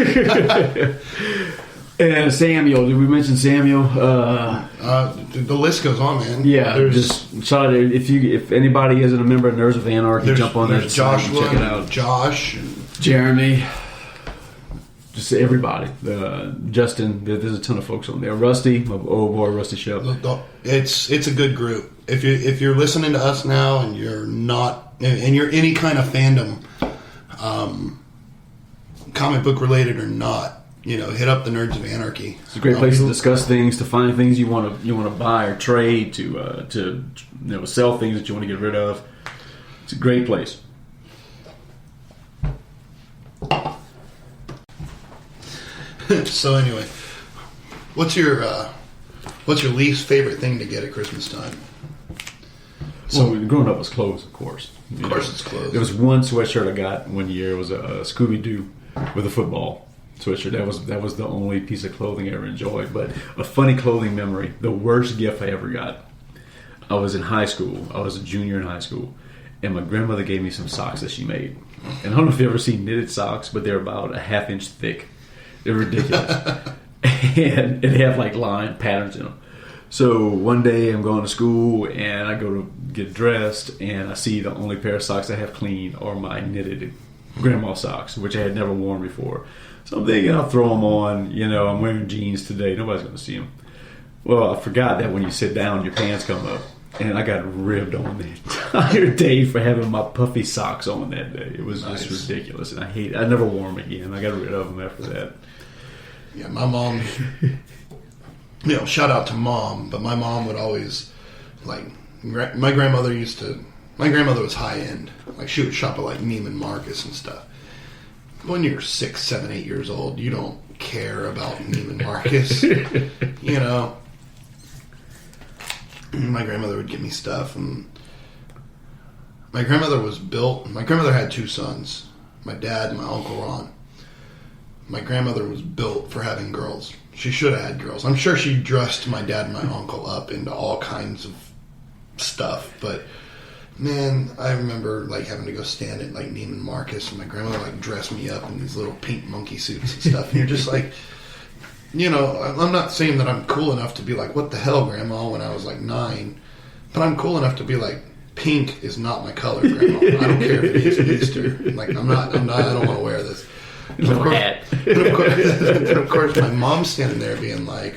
And Samuel, did we mention Samuel? The list goes on, man. Yeah, just shout out if anybody isn't a member of Nerds of Anarchy, jump on there. Joshua, check it out. Josh, and Jeremy. Just everybody. Justin, there's a ton of folks on there. Rusty, my old boy Rusty Shep. It's a good group. If you're listening to us now and you're not, and you're any kind of fandom, comic book related or not, hit up the Nerds of Anarchy. It's a great place to discuss things, to find things you want to buy or trade, to sell things that you want to get rid of. It's a great place. So anyway, what's your least favorite thing to get at Christmas time? So growing up was clothes, of course. Of course, it's clothes. There was one sweatshirt I got one year. It was a Scooby-Doo with a football sweatshirt. That was the only piece of clothing I ever enjoyed. But a funny clothing memory. The worst gift I ever got. I was in high school. I was a junior in high school, and my grandmother gave me some socks that she made. And I don't know if you ever seen knitted socks, but they're about a half-inch thick. They're ridiculous, and they have like line patterns in them. So one day I'm going to school and I go to get dressed and I see the only pair of socks I have clean are my knitted grandma socks, which I had never worn before. So I'm thinking I'll throw them on. I'm wearing jeans today. Nobody's going to see them. Well, I forgot that when you sit down, your pants come up. And I got ribbed on the entire day for having my puffy socks on that day. It was just ridiculous. And I never wore them again. I got rid of them after that. Yeah, my mom... shout out to Mom, but my mom would always, my grandmother was high end. Like, she would shop at, Neiman Marcus and stuff. When you're 6, 7, 8 years old, you don't care about Neiman Marcus, My grandmother would get me stuff, and my grandmother had 2 sons, my dad and my Uncle Ron. My grandmother was built for having girls. She should have had girls. I'm sure she dressed my dad and my uncle up into all kinds of stuff. But, man, I remember, having to go stand at, Neiman Marcus, and my grandmother, dressed me up in these little pink monkey suits and stuff. And you're just I'm not saying that I'm cool enough to be like, what the hell, Grandma, when I was, 9. But I'm cool enough to be like, pink is not my color, Grandma. I don't care if it is Easter. I don't want to wear this. And of course, my mom's standing there being like,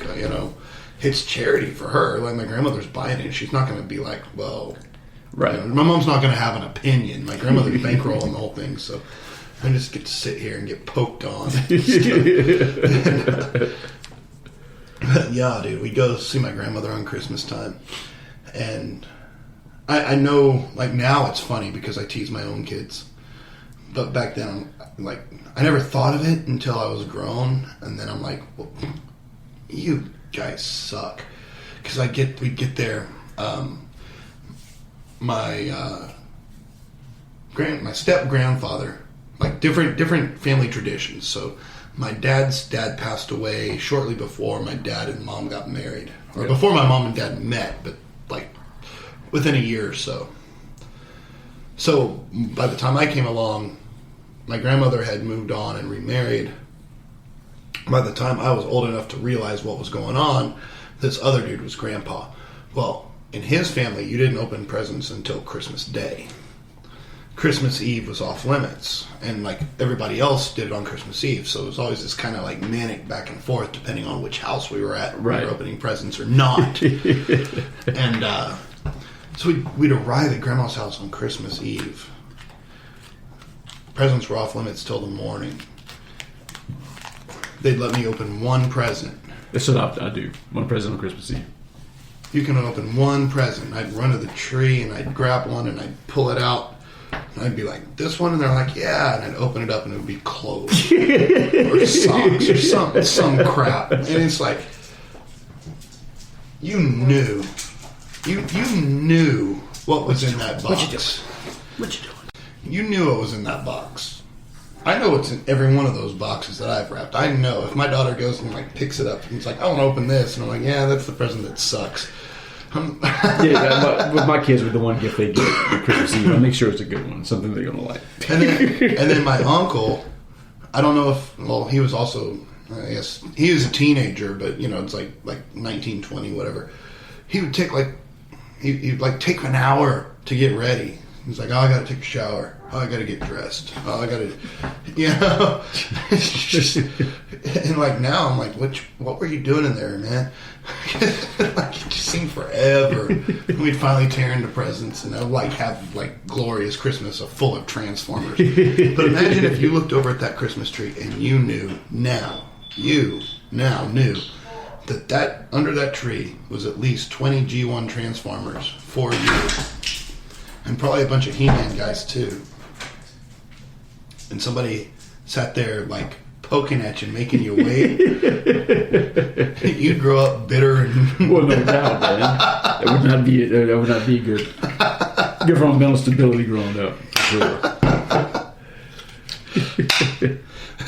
it's charity for her. My grandmother's buying it. She's not going to be like, well, right. My mom's not going to have an opinion. My grandmother's bankrolling the whole thing, so I just get to sit here and get poked on. Yeah, dude, we go see my grandmother on Christmas time, and I know, now it's funny because I tease my own kids, but back then, I never thought of it until I was grown, and then I'm like, well, you guys suck. Because we'd get there, my step-grandfather, different family traditions. So my dad's dad passed away shortly before my dad and mom got married. Or before my mom and dad met, but within a year or so. So by the time I came along, my grandmother had moved on and remarried. By the time I was old enough to realize what was going on, this other dude was Grandpa. Well, in his family, you didn't open presents until Christmas Day. Christmas Eve was off limits, and everybody else did it on Christmas Eve, so it was always this kind of manic back and forth depending on which house we were at, right. We were opening presents or not. And so we'd arrive at Grandma's house on Christmas Eve. Presents were off limits till the morning. They'd let me open one present. That's what I do. One present on Christmas Eve. You can open one present. I'd run to the tree and I'd grab one and I'd pull it out. And I'd be like, this one? And they're like, yeah. And I'd open it up and it would be clothes. Or socks or some crap. And it's like, you knew. You knew what was in that box. What you doing? You knew what was in that box. I know what's in every one of those boxes that I've wrapped. I know. If my daughter goes and picks it up and it's like, I want to open this. And I'm like, yeah, that's the present that sucks. With my kids, with the one gift they get for Christmas Eve, I make sure it's a good one, something they're gonna like. And then my uncle, I don't know if he was also, I guess he was a teenager, but it's like 19, 20, whatever. He would take he'd take an hour to get ready. He's like, oh, I gotta take a shower. Oh, I gotta get dressed. Oh, I gotta, it's just, and now I'm like, what were you doing in there, man? It just seemed forever. And we'd finally tear into presents, and I'd have glorious Christmas full of Transformers. But imagine if you looked over at that Christmas tree and you now knew that under that tree was at least 20 G1 Transformers for you. And probably a bunch of He-Man guys, too. And somebody sat there, poking at you, making you wait. You'd grow up bitter. Well, no doubt, man. That would not be good. Give her mental stability growing up. Sure.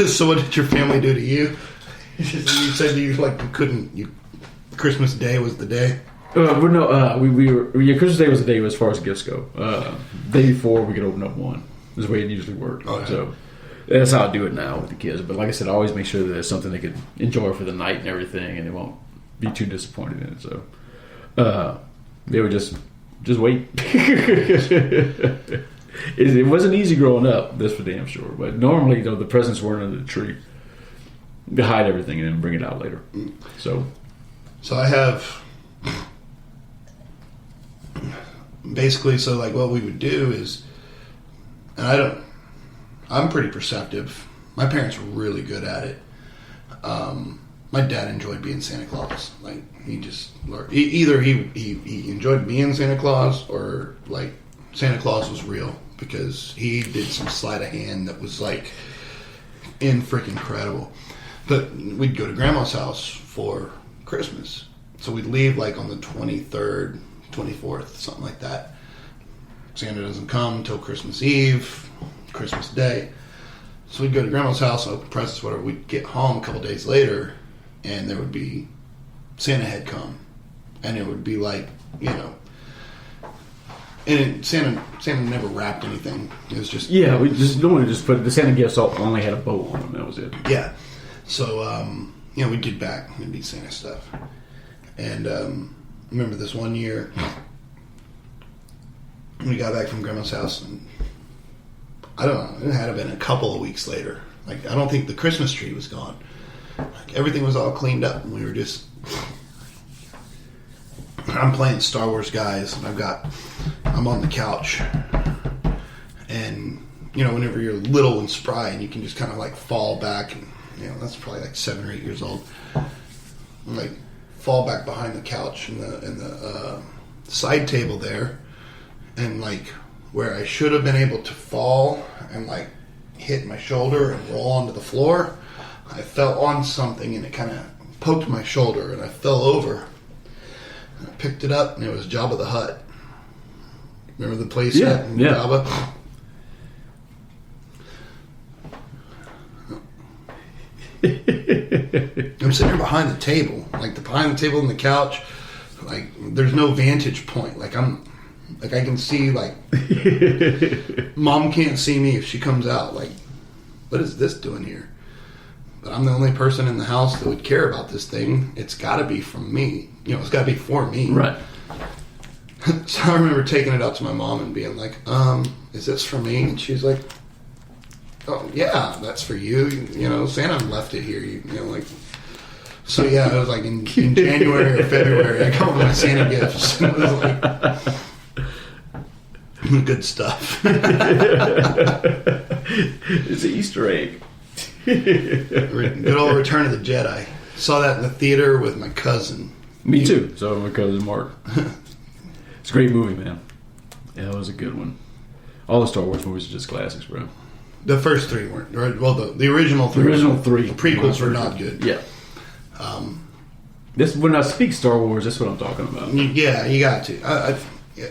So what did your family do to you? You said you couldn't. Christmas Day was the day. We were Christmas Day was the day as far as gifts go. Day before we could open up one. Is the way it usually worked. Okay. So that's how I do it now with the kids. But like I said, I always make sure that there's something they could enjoy for the night and everything, and they won't be too disappointed in it. So they would just wait. It wasn't easy growing up, that's for damn sure. But normally, the presents weren't under the tree. They hide everything and then bring it out later. So I have basically. So what we would do is, and I'm pretty perceptive. My parents were really good at it. My dad enjoyed being Santa Claus. He just learned. Either he enjoyed being Santa Claus, or Santa Claus was real, because he did some sleight of hand that was incredible. But we'd go to Grandma's house for Christmas, so we'd leave on the 23rd, 24th, something like that. Santa doesn't come until Christmas Eve, Christmas Day. So we'd go to Grandma's house, open presents, whatever. We'd get home a couple days later, and there would be Santa had come, and it would be and Santa never wrapped anything. It was just we just normally just put the Santa gifts only had a bow on them. That was it. Yeah. So we'd get back and it'd be Santa stuff. And I remember this one year we got back from Grandma's house, and I don't know, it had to have been a couple of weeks later. I don't think the Christmas tree was gone. Everything was all cleaned up, and we were just. I'm playing Star Wars Guys, and I'm on the couch, and whenever you're little and spry, and you can just kind of fall back, and that's probably 7 or 8 years old, fall back behind the couch in the side table there, and where I should have been able to fall and hit my shoulder and roll onto the floor, I fell on something, and it kind of poked my shoulder, and I fell over. I picked it up, and it was Jabba the Hutt. Remember the place? Yeah. Jabba? I'm sitting here behind the table, behind the table on the couch. There's no vantage point. I can see, Mom can't see me if she comes out. What is this doing here? But I'm the only person in the house that would care about this thing. It's got to be from me. It's got to be for me. Right. So I remember taking it out to my mom and being is this for me? And she's like, oh, yeah, that's for you. Santa left it here. So, yeah, it was in January or February. I come with my Santa gifts. It was good stuff. It's an Easter egg. Good old Return of the Jedi. Saw that in the theater with my cousin. Me too. So my cousin Mark. It's a great movie, man. Yeah, it was a good one. All the Star Wars movies are just classics, bro. The first three weren't. Well, the original three. The original three. The prequels were not good. Yeah. This when I speak Star Wars, that's what I'm talking about. Yeah, you got to.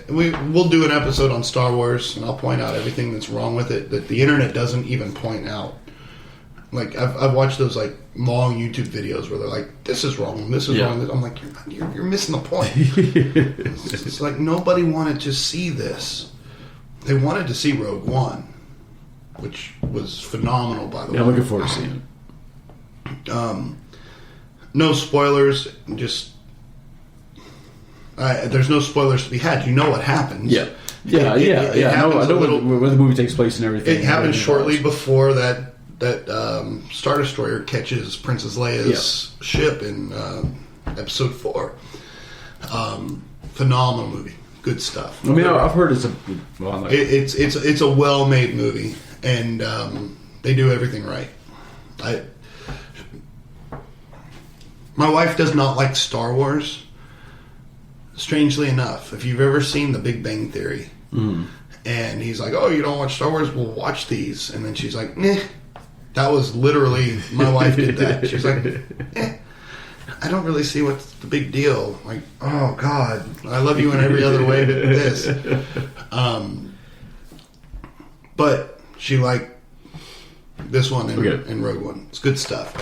We'll do an episode on Star Wars, and I'll point out everything that's wrong with it that the internet doesn't even point out. I've watched those long YouTube videos where they're this is wrong, this is wrong. I'm you're missing the point. It's nobody wanted to see this. They wanted to see Rogue One, which was phenomenal, by the way. I'm looking forward to seeing it. No spoilers. Just there's no spoilers to be had. You know what happens. Yeah. I know where the movie takes place and everything. It happens shortly before that Star Destroyer catches Princess Leia's ship in Episode 4. Phenomenal movie, good stuff. I've heard it's it's a well-made movie, and they do everything right. My wife does not like Star Wars. Strangely enough, if you've ever seen The Big Bang Theory, and he's like, "Oh, you don't watch Star Wars? Well, watch these." And then she's like, "Nah." That was literally, my wife did that. She's like, I don't really see what's the big deal. Oh, God, I love you in every other way but this. But she liked this one and Rogue One. It's good stuff.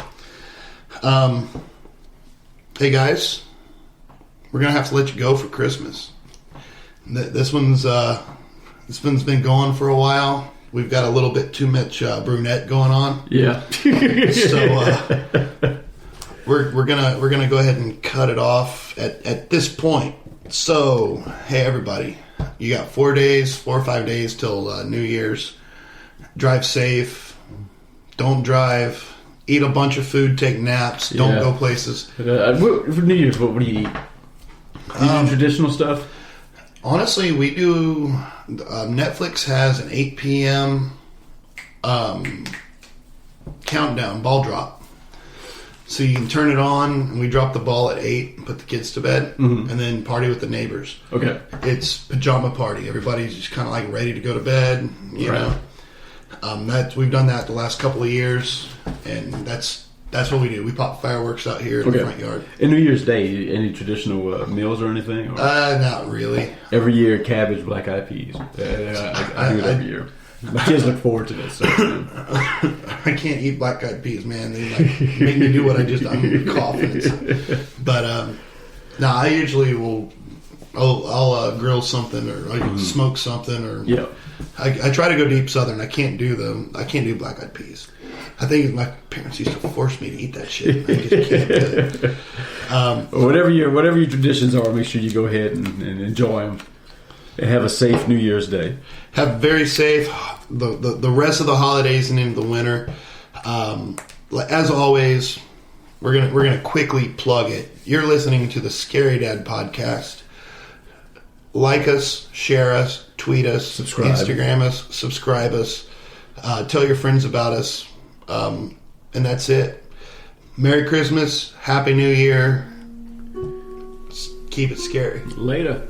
Hey guys, we're gonna have to let you go for Christmas. This one's been going for a while. We've got a little bit too much brunette going on. Yeah. So we're gonna go ahead and cut it off at this point. So hey everybody, you got 4 or 5 days till New Year's. Drive safe. Don't drive. Eat a bunch of food. Take naps. Don't go places. For New Year's, what do you eat? Do you do traditional stuff? Honestly, we do. Netflix has an 8 p.m. Countdown ball drop, so you can turn it on, and we drop the ball at 8 and put the kids to bed, and then party with the neighbors. Okay, it's pajama party. Everybody's just kind of like ready to go to bed. You know, we've done that the last couple of years, and that's what we do. We pop fireworks out here in the front yard. And New Year's Day, any traditional meals or anything? Or? Not really. Every year, cabbage, black eyed peas. I do it every year. My kids look forward to this. So. I can't eat black eyed peas, man. They make me do what I'm coughing. But no, I usually will. I'll grill something or I'll smoke something or. Yeah. I try to go deep southern. I can't do black eyed peas. I think my parents used to force me to eat that shit. I just can't do it. Whatever your traditions are, make sure you go ahead and enjoy them. And have a safe New Year's Day. Have very safe the rest of the holidays and into the winter. As always, we're gonna quickly plug it. You're listening to the Scarydad podcast. Like us, share us, tweet us, Instagram us, subscribe us, tell your friends about us. And that's it. Merry Christmas. Happy New Year. Keep it scary. Later.